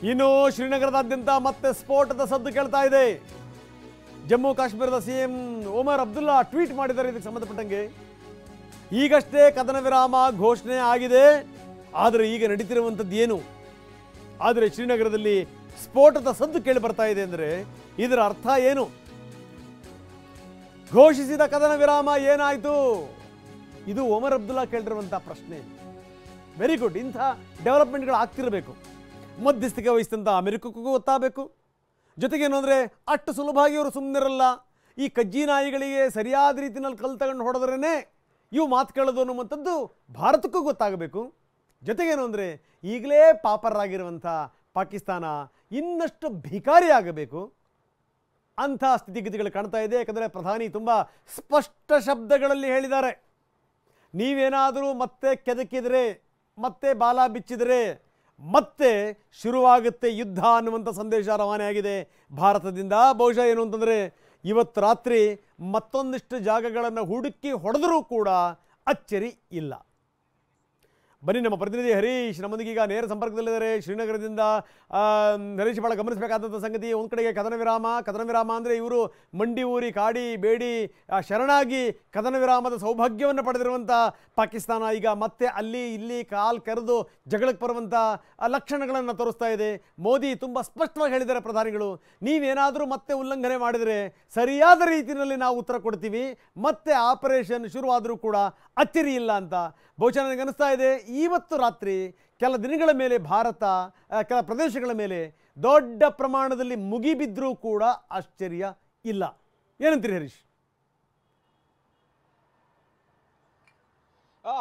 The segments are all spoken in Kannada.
ಇನ್ನು ಶ್ರೀನಗರದಾದ್ಯಂತ ಮತ್ತೆ ಸ್ಫೋಟದ ಸದ್ದು ಕೇಳ್ತಾ ಇದೆ. ಜಮ್ಮು ಕಾಶ್ಮೀರದ ಸಿಎಂ ಒಮರ್ ಅಬ್ದುಲ್ಲಾ ಟ್ವೀಟ್ ಮಾಡಿದ್ದಾರೆ ಇದಕ್ಕೆ ಸಂಬಂಧಪಟ್ಟಂಗೆ. ಈಗಷ್ಟೇ ಕದನ ವಿರಾಮ ಘೋಷಣೆ ಆಗಿದೆ, ಆದರೆ ಈಗ ನಡೀತಿರುವಂಥದ್ದು ಏನು? ಆದರೆ ಶ್ರೀನಗರದಲ್ಲಿ ಸ್ಫೋಟದ ಸದ್ದು ಕೇಳಿ ಬರ್ತಾ ಇದೆ ಅಂದರೆ ಇದರ ಅರ್ಥ ಏನು? ಘೋಷಿಸಿದ ಕದನ ವಿರಾಮ ಏನಾಯಿತು? ಇದು ಒಮರ್ ಅಬ್ದುಲ್ಲಾ ಕೇಳಿರುವಂಥ ಪ್ರಶ್ನೆ. Very good. ಇಂಥ ಡೆವಲಪ್ಮೆಂಟ್ಗಳು ಆಗ್ತಿರಬೇಕು. ಮಧ್ಯಸ್ಥಿಕೆ ವಹಿಸಿದಂಥ ಅಮೆರಿಕಕ್ಕೂ ಗೊತ್ತಾಗಬೇಕು. ಜೊತೆಗೇನು ಅಂದರೆ ಅಷ್ಟು ಸುಲಭವಾಗಿ ಇವರು ಸುಮ್ಮನಿರಲ್ಲ. ಈ ಕಜ್ಜಿ ನಾಯಿಗಳಿಗೆ ಸರಿಯಾದ ರೀತಿಯಲ್ಲಿ ಕಲ್ಲು ತಗೊಂಡು ಹೊಡೆದ್ರೇ ಇವು ಮಾತು ಕೇಳೋದು ಅನ್ನುವಂಥದ್ದು ಭಾರತಕ್ಕೂ ಗೊತ್ತಾಗಬೇಕು. ಜೊತೆಗೇನು ಅಂದರೆ ಈಗಲೇ ಪಾಪರಾಗಿರುವಂಥ ಪಾಕಿಸ್ತಾನ ಇನ್ನಷ್ಟು ಭಿಕಾರಿ ಆಗಬೇಕು ಅಂಥ ಸ್ಥಿತಿಗತಿಗಳು ಕಾಣ್ತಾ ಇದೆ. ಯಾಕಂದರೆ ಪ್ರಧಾನಿ ತುಂಬ ಸ್ಪಷ್ಟ ಶಬ್ದಗಳಲ್ಲಿ ಹೇಳಿದ್ದಾರೆ, ನೀವೇನಾದರೂ ಮತ್ತೆ ಕೆದಕಿದರೆ, ಮತ್ತೆ ಬಾಲ ಬಿಚ್ಚಿದರೆ ಮತ್ತೆ ಶುರುವಾಗುತ್ತೆ ಯುದ್ಧ ಅನ್ನುವಂಥ ಸಂದೇಶ ರವಾನೆ ಆಗಿದೆ ಭಾರತದಿಂದ. ಬಹುಶಃ ಏನು ಅಂತಂದರೆ ಇವತ್ತು ರಾತ್ರಿ ಮತ್ತೊಂದಿಷ್ಟು ಜಾಗಗಳನ್ನು ಹುಡುಕಿ ಹೊಡೆದರೂ ಕೂಡ ಅಚ್ಚರಿ ಇಲ್ಲ. ಬನ್ನಿ, ನಮ್ಮ ಪ್ರತಿನಿಧಿ ಹರೀಶ್ ನಮ್ಮೊಂದಿಗೆ ಈಗ ನೇರ ಸಂಪರ್ಕದಲ್ಲಿದ್ದಾರೆ ಶ್ರೀನಗರದಿಂದ. ಹರೀಶ್, ಭಾಳ ಗಮನಿಸಬೇಕಾದಂಥ ಸಂಗತಿ, ಒಂದು ಕಡೆಗೆ ಕದನ ವಿರಾಮ ಅಂದರೆ ಇವರು ಮಂಡಿ ಊರಿ ಕಾಡಿ ಬೇಡಿ ಶರಣಾಗಿ ಕದನ ವಿರಾಮದ ಸೌಭಾಗ್ಯವನ್ನು ಪಡೆದಿರುವಂಥ ಪಾಕಿಸ್ತಾನ ಈಗ ಮತ್ತೆ ಅಲ್ಲಿ ಇಲ್ಲಿ ಕಾಲು ಕರೆದು ಜಗಳಕ್ಕೆ ಬರುವಂಥ ಲಕ್ಷಣಗಳನ್ನು ತೋರಿಸ್ತಾ ಇದೆ. ಮೋದಿ ತುಂಬ ಸ್ಪಷ್ಟವಾಗಿ ಹೇಳಿದ್ದಾರೆ ಪ್ರಧಾನಿಗಳು, ನೀವೇನಾದರೂ ಮತ್ತೆ ಉಲ್ಲಂಘನೆ ಮಾಡಿದರೆ ಸರಿಯಾದ ರೀತಿಯಲ್ಲಿ ನಾವು ಉತ್ತರ ಕೊಡ್ತೀವಿ, ಮತ್ತೆ ಆಪರೇಷನ್ ಶುರುವಾದರೂ ಕೂಡ ಅಚ್ಚರಿ ಇಲ್ಲ ಅಂತ. ಬಹುಶಃ ನನಗೆ ಅನಿಸ್ತಾ ಇದೆ ಇವತ್ತು ರಾತ್ರಿ ಕೆಲ ದಿನಗಳ ಮೇಲೆ ಭಾರತ ಕೆಲ ಪ್ರದೇಶಗಳ ಮೇಲೆ ದೊಡ್ಡ ಪ್ರಮಾಣದಲ್ಲಿ ಮುಗಿಬಿದ್ದರೂ ಕೂಡ ಆಶ್ಚರ್ಯ ಇಲ್ಲ. ಏನಂತೀರಿ ಹರೀಶ್?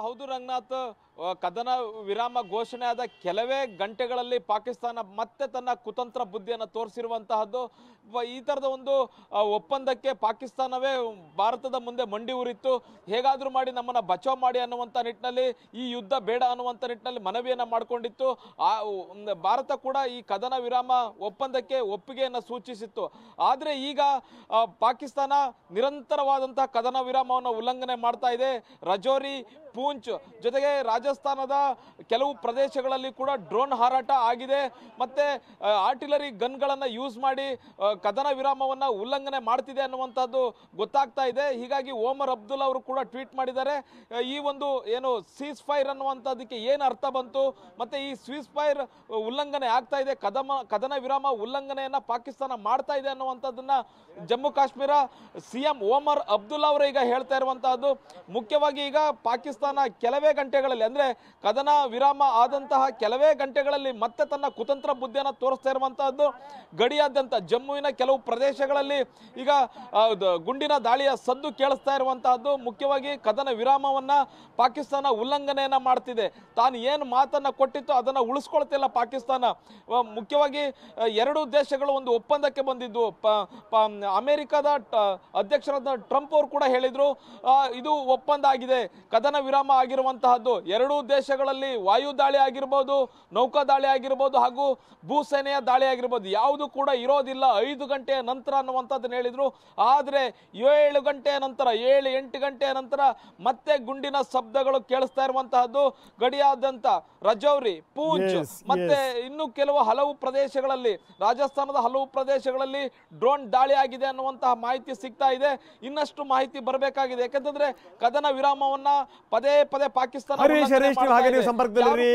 ಹೌದು ರಂಗನಾಥ್, ಕದನ ವಿರಾಮ ಘೋಷಣೆ ಆದ ಕೆಲವೇ ಗಂಟೆಗಳಲ್ಲಿ ಪಾಕಿಸ್ತಾನ ಮತ್ತೆ ತನ್ನ ಕುತಂತ್ರ ಬುದ್ಧಿಯನ್ನು ತೋರಿಸಿರುವಂತಹದ್ದು. ಈ ಥರದ ಒಂದು ಒಪ್ಪಂದಕ್ಕೆ ಪಾಕಿಸ್ತಾನವೇ ಭಾರತದ ಮುಂದೆ ಮಂಡಿ ಊರಿತ್ತು. ಹೇಗಾದರೂ ಮಾಡಿ ನಮ್ಮನ್ನು ಬಚಾವ್ ಮಾಡಿ ಅನ್ನುವಂಥ ನಿಟ್ಟಿನಲ್ಲಿ, ಈ ಯುದ್ಧ ಬೇಡ ಅನ್ನುವಂಥ ನಿಟ್ಟಿನಲ್ಲಿ ಮನವಿಯನ್ನು ಮಾಡಿಕೊಂಡಿತ್ತು. ಭಾರತ ಕೂಡ ಈ ಕದನ ವಿರಾಮ ಒಪ್ಪಂದಕ್ಕೆ ಒಪ್ಪಿಗೆಯನ್ನು ಸೂಚಿಸಿತ್ತು. ಆದರೆ ಈಗ ಪಾಕಿಸ್ತಾನ ನಿರಂತರವಾದಂತಹ ಕದನ ವಿರಾಮವನ್ನು ಉಲ್ಲಂಘನೆ ಮಾಡ್ತಾ ಇದೆ. ರಜೌರಿ, ಪೂಂಚ್ ಜೊತೆಗೆ ರಾಜಸ್ಥಾನದ ಕೆಲವು ಪ್ರದೇಶಗಳಲ್ಲಿ ಕೂಡ ಡ್ರೋನ್ ಹಾರಾಟ ಆಗಿದೆ. ಮತ್ತೆ ಆರ್ಟಿಲರಿ ಗನ್ಗಳನ್ನು ಯೂಸ್ ಮಾಡಿ ಕದನ ವಿರಾಮವನ್ನು ಉಲ್ಲಂಘನೆ ಮಾಡ್ತಿದೆ ಅನ್ನುವಂಥದ್ದು ಗೊತ್ತಾಗ್ತಾ ಇದೆ. ಹೀಗಾಗಿ ಒಮರ್ ಅಬ್ದುಲ್ಲಾ ಅವರು ಕೂಡ ಟ್ವೀಟ್ ಮಾಡಿದ್ದಾರೆ, ಈ ಒಂದು ಏನು ಸೀಸ್ ಫೈರ್ ಅನ್ನುವಂಥದ್ದಕ್ಕೆ ಏನು ಅರ್ಥ ಬಂತು, ಮತ್ತೆ ಈ ಸೀಸ್ ಫೈರ್ ಉಲ್ಲಂಘನೆ ಆಗ್ತಾ ಇದೆ, ಕದನ ವಿರಾಮ ಉಲ್ಲಂಘನೆಯನ್ನ ಪಾಕಿಸ್ತಾನ ಮಾಡ್ತಾ ಇದೆ ಅನ್ನುವಂಥದ್ದನ್ನ ಜಮ್ಮು ಕಾಶ್ಮೀರ ಸಿಎಂ ಒಮರ್ ಅಬ್ದುಲ್ಲಾ ಅವರು ಈಗ ಹೇಳ್ತಾ ಇರುವಂತಹದ್ದು. ಮುಖ್ಯವಾಗಿ ಈಗ ಪಾಕಿಸ್ತಾನ ಕೆಲವೇ ಗಂಟೆಗಳಲ್ಲಿ, ಅಂದ್ರೆ ಕದನ ವಿರಾಮ ಆದಂತಹ ಕೆಲವೇ ಗಂಟೆಗಳಲ್ಲಿ ಮತ್ತೆ ತನ್ನ ಕುತಂತ್ರ ಬುದ್ಧಿಯನ್ನು ತೋರಿಸ್ತಾ ಇರುವಂತಹದ್ದು. ಗಡಿಯಾದ್ಯಂತ ಜಮ್ಮುವಿನ ಕೆಲವು ಪ್ರದೇಶಗಳಲ್ಲಿ ಈಗ ಗುಂಡಿನ ದಾಳಿಯ ಸದ್ದು ಕೇಳಿಸ್ತಾ ಇರುವಂತಹದ್ದು. ಮುಖ್ಯವಾಗಿ ಕದನ ವಿರಾಮವನ್ನ ಪಾಕಿಸ್ತಾನ ಉಲ್ಲಂಘನೆಯನ್ನ ಮಾಡ್ತಿದೆ. ತಾನು ಏನು ಮಾತನ್ನ ಕೊಟ್ಟಿತ್ತು ಅದನ್ನ ಉಳಿಸ್ಕೊಳ್ತಿಲ್ಲ ಪಾಕಿಸ್ತಾನ. ಮುಖ್ಯವಾಗಿ ಎರಡು ದೇಶಗಳು ಒಂದು ಒಪ್ಪಂದಕ್ಕೆ ಬಂದಿದ್ದು. ಅಮೆರಿಕದ ಅಧ್ಯಕ್ಷರಾದ ಟ್ರಂಪ್ ಅವರು ಕೂಡ ಹೇಳಿದ್ರು, ಇದು ಒಪ್ಪಂದ ಆಗಿದೆ, ಕದನ ವಿರಾಮ ಆಗಿರುವಂತಹದ್ದು. ಎರಡೂ ದೇಶಗಳಲ್ಲಿ ವಾಯು ದಾಳಿ ಆಗಿರ್ಬೋದು, ನೌಕಾ ದಾಳಿ ಆಗಿರ್ಬೋದು, ಹಾಗೂ ಭೂಸೇನೆಯ ದಾಳಿ ಆಗಿರ್ಬೋದು, ಯಾವುದು ಕೂಡ ಇರೋದಿಲ್ಲ 5 ಗಂಟೆಯ ನಂತರ ಅನ್ನುವಂಥದ್ದನ್ನು ಹೇಳಿದ್ರು. ಆದರೆ 7 ಗಂಟೆಯ ನಂತರ, 7-8 ಗಂಟೆಯ ನಂತರ ಮತ್ತೆ ಗುಂಡಿನ ಶಬ್ದಗಳು ಕೇಳಿಸ್ತಾ ಇರುವಂತಹದ್ದು. ಗಡಿಯಾದ್ಯಂತ ರಜೌರಿ, ಪೂಂಚ್ ಮತ್ತೆ ಇನ್ನು ಹಲವು ಪ್ರದೇಶಗಳಲ್ಲಿ, ರಾಜಸ್ಥಾನದ ಹಲವು ಪ್ರದೇಶಗಳಲ್ಲಿ ಡ್ರೋನ್ ದಾಳಿ ಆಗಿದೆ ಅನ್ನುವಂತಹ ಮಾಹಿತಿ ಸಿಗ್ತಾ ಇದೆ. ಇನ್ನಷ್ಟು ಮಾಹಿತಿ ಬರಬೇಕಾಗಿದೆ. ಯಾಕಂತಂದ್ರೆ ಕದನ ವಿರಾಮವನ್ನ ಪದೇ ಪದೇ ಪಾಕಿಸ್ತಾನ ಸಂಪರ್ಕದಲ್ಲಿ